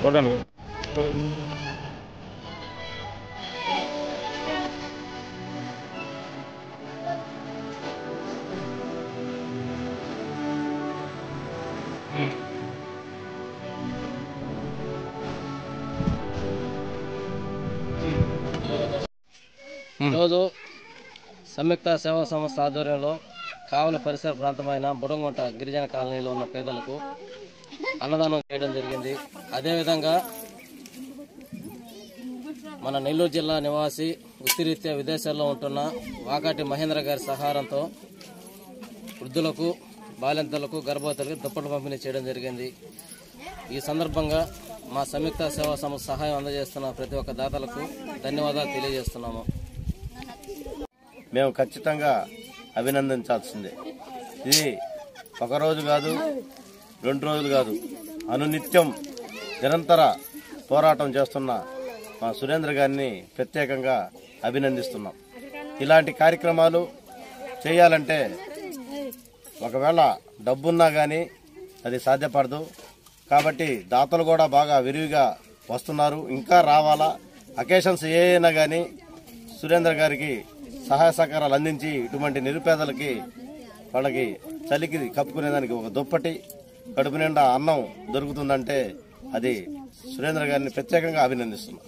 చూడండి. ఈరోజు సంయుక్త సేవా సంస్థ ఆధ్వర్యంలో కావలి పరిసర ప్రాంతమైన బుడంగుంట గిరిజన కాలనీలో ఉన్న పేదలకు అన్నదానం చేయడం జరిగింది. అదేవిధంగా మన నెల్లూరు జిల్లా నివాసి వృత్తిరీత్యా విదేశాల్లో ఉంటున్న వాకాటి మహేంద్ర గారి సహాయంతో వృద్ధులకు, బాలింతలకు, గర్భవతులకు దుప్పట్లు పంపిణీ చేయడం జరిగింది. ఈ సందర్భంగా మా సంయుక్త సేవా సంస్థ సహాయం అందజేస్తున్న ప్రతి ఒక్క దాతలకు ధన్యవాదాలు తెలియజేస్తున్నాము. మేము ఖచ్చితంగా అభినందించాల్సిందే. ఇది ఒకరోజు కాదు, 2 రోజులు కాదు, అనునిత్యం నిరంతర పోరాటం చేస్తున్న మా సురేంద్ర గారిని ప్రత్యేకంగా అభినందిస్తున్నాం. ఇలాంటి కార్యక్రమాలు చేయాలంటే ఒకవేళ డబ్బున్నా కానీ అది సాధ్యపడదు. కాబట్టి దాతలు కూడా బాగా విరివిగా వస్తున్నారు, ఇంకా రావాలా. అకేషన్స్ ఏ అయినా కానీ సురేంద్ర గారికి సహాయ సహకారాలు అందించి ఇటువంటి నిరుపేదలకి వాళ్ళకి చలికి కప్పుకునేదానికి ఒక దుప్పటి, కడుపు నిండా అన్నం దొరుకుతుందంటే అది సురేంద్ర గారిని ప్రత్యేకంగా అభినందిస్తున్నాం.